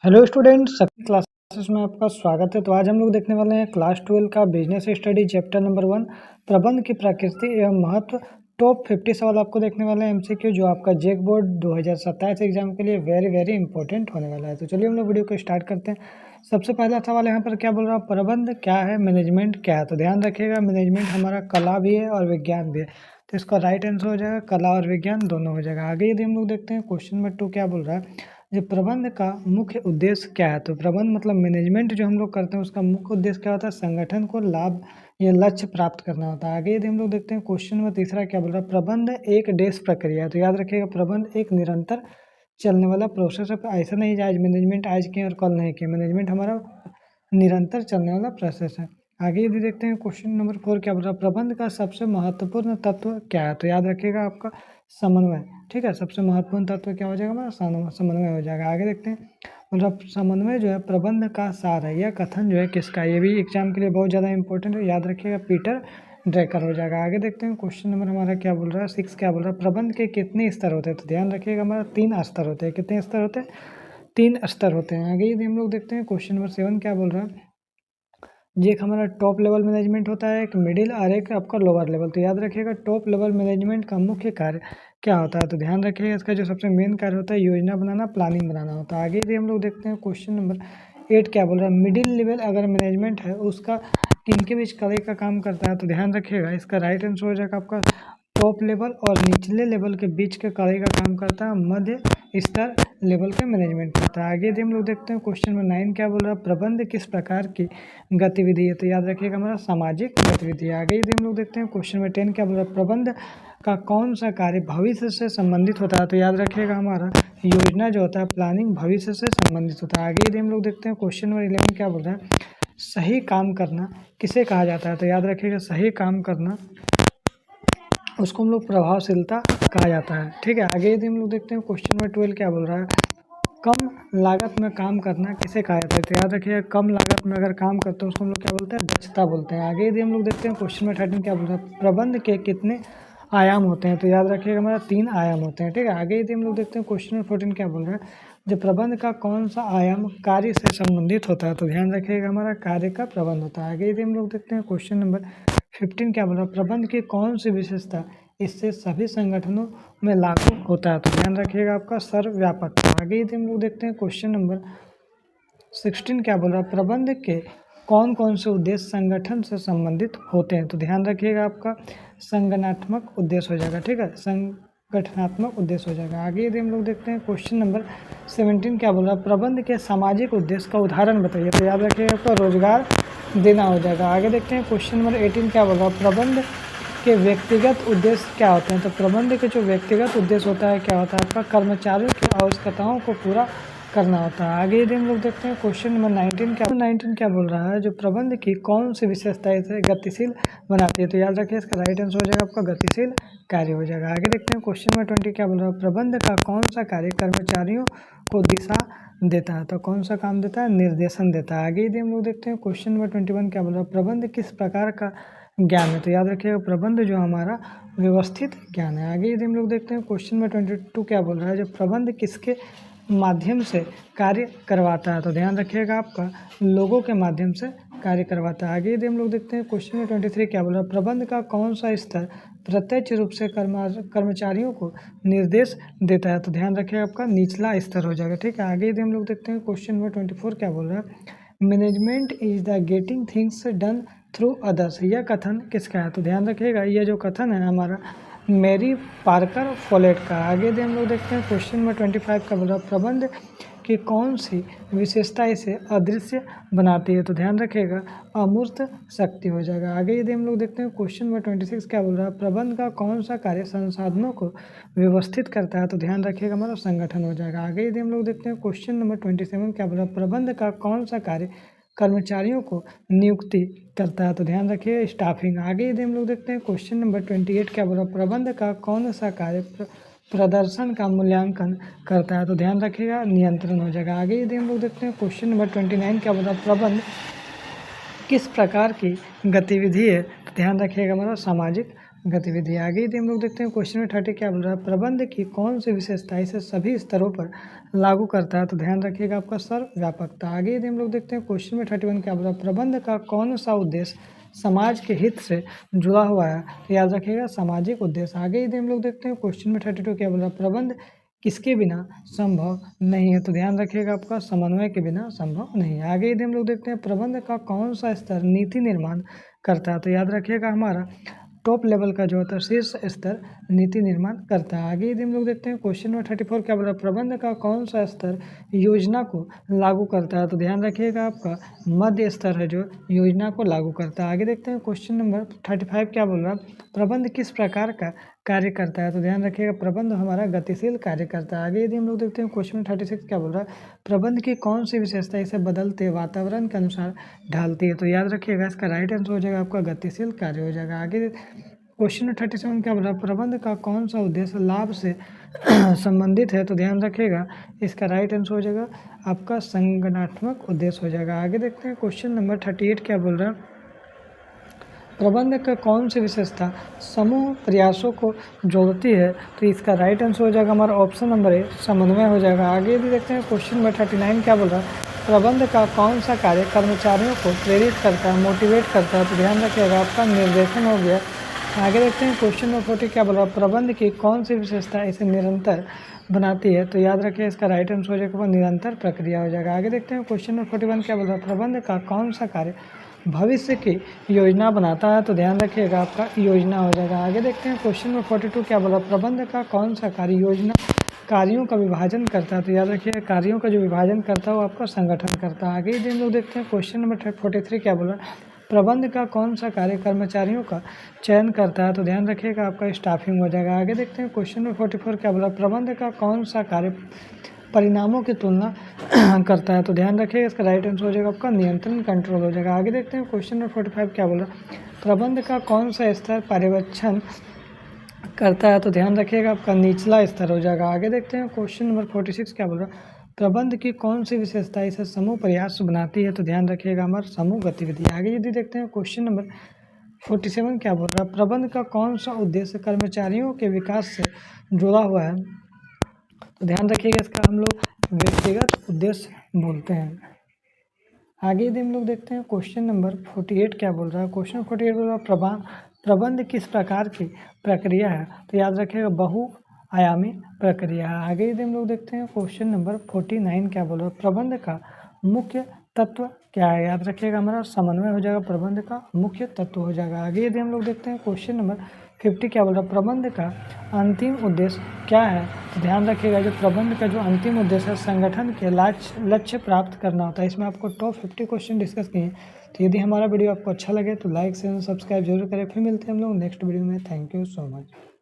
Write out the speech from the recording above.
Hello student, सभी classes में आपका स्वागत है। तो आज हम लोग देखने वाले हैं क्लास 12 का बिजनेस स्टडी चैप्टर नंबर 1 प्रबंध की प्रकृति एवं महत्व। टॉप 50 सवाल आपको देखने वाले हैं एमसीक्यू, जो आपका जेक बोर्ड 2027 एग्जाम के लिए वेरी इंपॉर्टेंट होने वाला है। तो चलिए हम लोग वीडियो को स्टार्ट करते हैं। सबसे पहला सवाल यहाँ पर क्या बोल रहा है, प्रबंध क्या है, मैनेजमेंट क्या है। तो ध्यान रखिएगा, मैनेजमेंट हमारा कला भी है और विज्ञान भी है, तो इसका राइट आंसर हो जाएगा कला और विज्ञान दोनों हो जाएगा। आगे यदि हम लोग देखते हैं क्वेश्चन नंबर 2 क्या बोल रहा है, जो प्रबंध का मुख्य उद्देश्य क्या है। तो प्रबंध मतलब मैनेजमेंट जो हम लोग करते हैं उसका मुख्य उद्देश्य क्या होता है, संगठन को लाभ या लक्ष्य प्राप्त करना होता है। आगे यदि हम लोग देखते हैं क्वेश्चन नंबर तीसरा क्या बोल रहा है, प्रबंध एक डेस्क प्रक्रिया है। तो याद रखिएगा, प्रबंध एक निरंतर चलने वाला प्रोसेस है। ऐसा नहीं आज मैनेजमेंट आज किए और कल नहीं किए, मैनेजमेंट हमारा निरंतर चलने वाला प्रोसेस है। आगे यदि देखते हैं क्वेश्चन नंबर 4 क्या बोल रहा है, प्रबंध का सबसे महत्वपूर्ण तत्व क्या है। तो याद रखिएगा आपका समन्वय। ठीक है, सबसे महत्वपूर्ण तत्व क्या हो जाएगा हमारा, समन्वय हो जाएगा। आगे देखते हैं, मतलब समन्वय जो है प्रबंध का सार है। यह कथन जो है किसका, ये भी एग्जाम के लिए बहुत ज़्यादा इंपॉर्टेंट है, याद रखिएगा पीटर ड्रैकर हो जाएगा। आगे देखते हैं क्वेश्चन नंबर हमारा क्या बोल रहा है 6 क्या बोल रहा है, प्रबंध के कितने स्तर होते हैं। तो ध्यान रखिएगा हमारा 3 स्तर होते हैं। कितने स्तर होते हैं, 3 स्तर होते हैं। आगे यदि हम लोग देखते हैं क्वेश्चन नंबर 7 क्या बोल रहा है, ये एक हमारा टॉप लेवल मैनेजमेंट होता है, एक मिडिल और एक आपका लोअर लेवल। तो याद रखिएगा टॉप लेवल मैनेजमेंट का मुख्य कार्य क्या होता है। तो ध्यान रखिएगा इसका जो सबसे मेन कार्य होता है योजना बनाना, प्लानिंग बनाना होता है। आगे यदि हम लोग देखते हैं क्वेश्चन नंबर 8 क्या बोल रहा है, मिडिल लेवल अगर मैनेजमेंट है उसका किनके बीच कड़े का काम करता है। तो ध्यान रखिएगा इसका राइट आंसर हो जाएगा आपका टॉप लेवल और निचले लेवल के बीच के कड़े का काम करता है मध्य स्तर लेवल के मैनेजमेंट करता है। आगे यदि हम लोग देखते हैं क्वेश्चन नंबर 9 क्या बोल रहा है, प्रबंध किस प्रकार की गतिविधि है। तो याद रखिएगा हमारा सामाजिक गतिविधि है। आगे यदि हम लोग देखते हैं क्वेश्चन नंबर 10 क्या बोल रहा है, प्रबंध का कौन सा कार्य भविष्य से संबंधित होता है। तो याद रखिएगा हमारा योजना जो होता है, प्लानिंग भविष्य से संबंधित होता है। आगे यदि हम लोग देखते हैं क्वेश्चन नंबर 11 क्या बोल रहा है, सही काम करना किसे कहा जाता है। तो याद रखिएगा सही काम करना उसको हम लोग प्रभावशीलता कहा जाता है। ठीक है, आगे यदि हम लोग देखते हैं क्वेश्चन नंबर 12 क्या बोल रहा है, कम लागत में काम करना किसे कहा जाता है। तो याद रखिएगा कम लागत में अगर काम करते हैं उसको हम लोग क्या बोलते हैं, दक्षता बोलते हैं। आगे यदि हम लोग देखते हैं क्वेश्चन नंबर 13 क्या बोल रहा है, प्रबंध के कितने आयाम होते हैं। तो याद रखिएगा हमारा 3 आयाम होते हैं। ठीक है, आगे यदि हम लोग देखते हैं क्वेश्चन नंबर 14 क्या बोल रहा है, जब प्रबंध का कौन सा आयाम कार्य से संबंधित होता है। तो ध्यान रखिएगा हमारा कार्य का प्रबंध होता है। आगे यदि हम लोग देखते हैं क्वेश्चन नंबर 15 क्या बोल रहा है, प्रबंध की कौन सी विशेषता इससे सभी संगठनों में लागू होता है। तो ध्यान रखिएगा आपका सर्वव्यापकता। आगे यदि हम लोग देखते हैं क्वेश्चन नंबर 16 क्या बोल रहा है, प्रबंध के कौन कौन से उद्देश्य संगठन से संबंधित होते हैं। तो ध्यान रखिएगा आपका संगठनात्मक उद्देश्य हो जाएगा। ठीक है, संगठनात्मक उद्देश्य हो जाएगा। आगे यदि हम लोग देखते हैं क्वेश्चन नंबर 17 क्या बोल रहा है, प्रबंध के सामाजिक उद्देश्य का उदाहरण बताइए। तो याद रखिएगा आपका रोजगार देना हो जाएगा। आगे देखते हैं क्वेश्चन नंबर 18 क्या बोल रहा है, प्रबंध के व्यक्तिगत उद्देश्य क्या होते हैं। तो प्रबंध के जो व्यक्तिगत उद्देश्य होता है क्या होता है, आपका कर्मचारियों की आवश्यकताओं को पूरा करना होता है। आगे यदि हम लोग देखते हैं क्वेश्चन नंबर 19 क्या बोल रहा है, जो प्रबंध की कौन सी विशेषता इसे गतिशील बनाती है। तो याद रखिए इसका राइट आंसर हो जाएगा आपका गतिशील कार्य हो जाएगा। आगे देखते हैं क्वेश्चन नंबर 20 क्या बोल रहा है, प्रबंध का कौन सा कार्य कर्मचारियों को दिशा देता है। तो कौन सा काम देता है, निर्देशन देता है। आगे यदि हम लोग देखते हैं क्वेश्चन नंबर 21 क्या बोल रहा है, प्रबंध किस प्रकार का ज्ञान है। तो याद रखिएगा प्रबंध जो हमारा व्यवस्थित ज्ञान है। आगे यदि हम लोग देखते हैं क्वेश्चन नंबर 22 क्या बोल रहा है, जो प्रबंध किसके माध्यम से कार्य करवाता है। तो ध्यान रखिएगा आपका लोगों के माध्यम से कार्य करवाता है। आगे यदि हम लोग देखते हैं क्वेश्चन नंबर 23 क्या बोल रहा है, प्रबंध का कौन सा स्तर प्रत्यक्ष रूप से कर्मचारियों को निर्देश देता है। तो ध्यान रखिएगा आपका निचला स्तर हो जाएगा। ठीक है, आगे यदि हम लोग देखते हैं क्वेश्चन नंबर 24 क्या बोल रहा है, management is the getting things done through others. यह कथन किसका है। तो ध्यान रखिएगा यह जो कथन है हमारा मैरी पार्कर फोलेट का। आगे यदि हम लोग देखते हैं क्वेश्चन नंबर 25 का बोल रहा है, प्रबंध की कौन सी विशेषता इसे अदृश्य बनाती है। तो ध्यान रखिएगा अमूर्त शक्ति हो जाएगा। आगे यदि हम लोग देखते हैं क्वेश्चन नंबर 26 क्या बोल रहा है, प्रबंध का कौन सा कार्य संसाधनों को व्यवस्थित करता है। तो ध्यान रखिएगा हमारा संगठन हो जाएगा। आगे यदि हम लोग देखते हैं क्वेश्चन नंबर 27 क्या बोल रहा है, प्रबंध का कौन सा कार्य कर्मचारियों को नियुक्ति करता है। तो ध्यान रखिए स्टाफिंग। आगे यदि हम लोग देखते हैं क्वेश्चन नंबर 28 क्या बोल रहा है, प्रबंध का कौन सा कार्य प्रदर्शन का मूल्यांकन करता है। तो ध्यान रखिएगा नियंत्रण हो जाएगा। आगे यदि हम लोग देखते हैं क्वेश्चन नंबर 29 क्या बोल रहा है, प्रबंध किस प्रकार की गतिविधि है। तो ध्यान रखिएगा हमारा सामाजिक गतिविधि। आगे यदि हम लोग देखते हैं क्वेश्चन नंबर 30 क्या बोल रहा है, प्रबंध की कौन सी विशेषता इसे सभी स्तरों पर लागू करता है, तो ध्यान रखिएगा आपका सर्वव्यापकता। आगे यदि हम लोग देखते हैं क्वेश्चन नंबर 31 क्या बोल रहा है, प्रबंध का कौन सा उद्देश्य समाज के हित से जुड़ा हुआ है, तो याद रखिएगा सामाजिक उद्देश्य। आगे यदि हम लोग देखते हैं क्वेश्चन नंबर 32 क्या बोल रहा है, प्रबंध किसके बिना संभव नहीं है, तो ध्यान रखिएगा आपका समन्वय के बिना संभव नहीं है। आगे यदि हम लोग देखते हैं प्रबंध का कौन सा स्तर नीति निर्माण करता है, तो याद रखिएगा हमारा टॉप लेवल का जो होता है शीर्ष स्तर नीति निर्माण करता है। आगे यदि हम लोग देखते हैं क्वेश्चन नंबर 34 क्या बोल रहा है, प्रबंध का कौन सा स्तर योजना को लागू करता है, तो ध्यान रखिएगा आपका मध्य स्तर है जो योजना को लागू करता है। आगे देखते हैं क्वेश्चन नंबर 35 क्या बोल रहा है, प्रबंध किस प्रकार का कार्य करता है, तो ध्यान रखिएगा प्रबंध हमारा गतिशील कार्य करता है। आगे यदि हम लोग देखते हैं क्वेश्चन 36 क्या बोल रहा है, प्रबंध की कौन सी विशेषता इसे बदलते वातावरण के अनुसार ढालती है, तो याद रखिएगा इसका राइट आंसर हो जाएगा आपका गतिशील कार्य हो जाएगा। आगे क्वेश्चन नंबर 37 क्या बोल रहा है, प्रबंध का कौन सा उद्देश्य लाभ से संबंधित है, तो ध्यान रखिएगा इसका राइट आंसर हो जाएगा आपका संगठनात्मक उद्देश्य हो जाएगा। आगे देखते हैं क्वेश्चन नंबर 38 क्या बोल रहा है, प्रबंध का कौन सी विशेषता समूह प्रयासों को जोड़ती है, तो इसका राइट आंसर हो जाएगा हमारा ऑप्शन नंबर ए समन्वय हो जाएगा। आगे भी देखते हैं क्वेश्चन नंबर 39 क्या बोल रहा है, प्रबंध का कौन सा कार्य कर्मचारियों को प्रेरित करता है मोटिवेट करता है, तो ध्यान रखिएगा आपका निर्देशन हो गया। आगे देखते हैं क्वेश्चन नंबर 40 क्या बोल रहा है, प्रबंध की कौन सी विशेषता इसे निरंतर बनाती है, तो याद रखिए इसका राइट आंसर हो जाएगा निरंतर प्रक्रिया हो जाएगा। आगे देखते हैं क्वेश्चन नंबर 41 क्या बोल रहा है, प्रबंध का कौन सा कार्य भविष्य की योजना बनाता है, तो ध्यान रखिएगा आपका योजना हो जाएगा। आगे देखते हैं क्वेश्चन नंबर 42 क्या बोला, प्रबंध का कौन सा कार्य योजना कार्यों का विभाजन करता है, तो याद रखिएगा कार्यों का जो विभाजन करता है वो आपका संगठन करता है। आगे यदि हम लोग देखते हैं क्वेश्चन नंबर 43 क्या बोला, प्रबंध का कौन सा कार्य कर्मचारियों का चयन करता है, तो ध्यान रखिएगा आपका स्टाफिंग हो जाएगा। आगे देखते हैं क्वेश्चन नंबर 44 क्या बोला, प्रबंध का कौन सा कार्य परिणामों की तुलना करता है, तो ध्यान रखिएगा इसका राइट आंसर हो जाएगा आपका नियंत्रण कंट्रोल हो जाएगा। आगे देखते हैं क्वेश्चन नंबर 45 क्या बोल रहा है, प्रबंध का कौन सा स्तर पर्यवेक्षण करता है, तो ध्यान रखिएगा आपका निचला स्तर हो जाएगा। आगे देखते हैं क्वेश्चन नंबर 46 क्या बोल रहा है, प्रबंध की कौन सी विशेषता इसे समूह प्रयास बनाती है, तो ध्यान रखिएगा हमारा समूह गतिविधि। आगे यदि देखते हैं क्वेश्चन नंबर 47 क्या बोल रहा है, प्रबंध का कौन सा उद्देश्य कर्मचारियों के विकास से जुड़ा हुआ है, तो ध्यान रखिएगा इसका हम लोग व्यक्तिगत उद्देश्य बोलते हैं। आगे यदि हम लोग देखते हैं क्वेश्चन नंबर 48 क्या बोल रहा है, क्वेश्चन 48 बोल रहा है प्रबंध किस प्रकार की प्रक्रिया है, तो याद रखिएगा बहुआयामी प्रक्रिया है। आगे यदि हम लोग देखते हैं क्वेश्चन नंबर 49 क्या बोल रहा है, प्रबंध का मुख्य तत्व क्या है, याद रखिएगा हमारा समन्वय हो जाएगा, प्रबंध का मुख्य तत्व हो जाएगा। आगे यदि हम लोग देखते हैं क्वेश्चन नंबर 50 क्या बोल रहा है, प्रबंध का अंतिम उद्देश्य क्या है, तो ध्यान रखिएगा जो प्रबंध का जो अंतिम उद्देश्य है संगठन के लक्ष्य प्राप्त करना होता है। इसमें आपको टॉप 50 क्वेश्चन डिस्कस किए। तो यदि हमारा वीडियो आपको अच्छा लगे तो लाइक शेयर सब्सक्राइब जरूर करें। फिर मिलते हैं हम लोग नेक्स्ट वीडियो में। Thank you so much.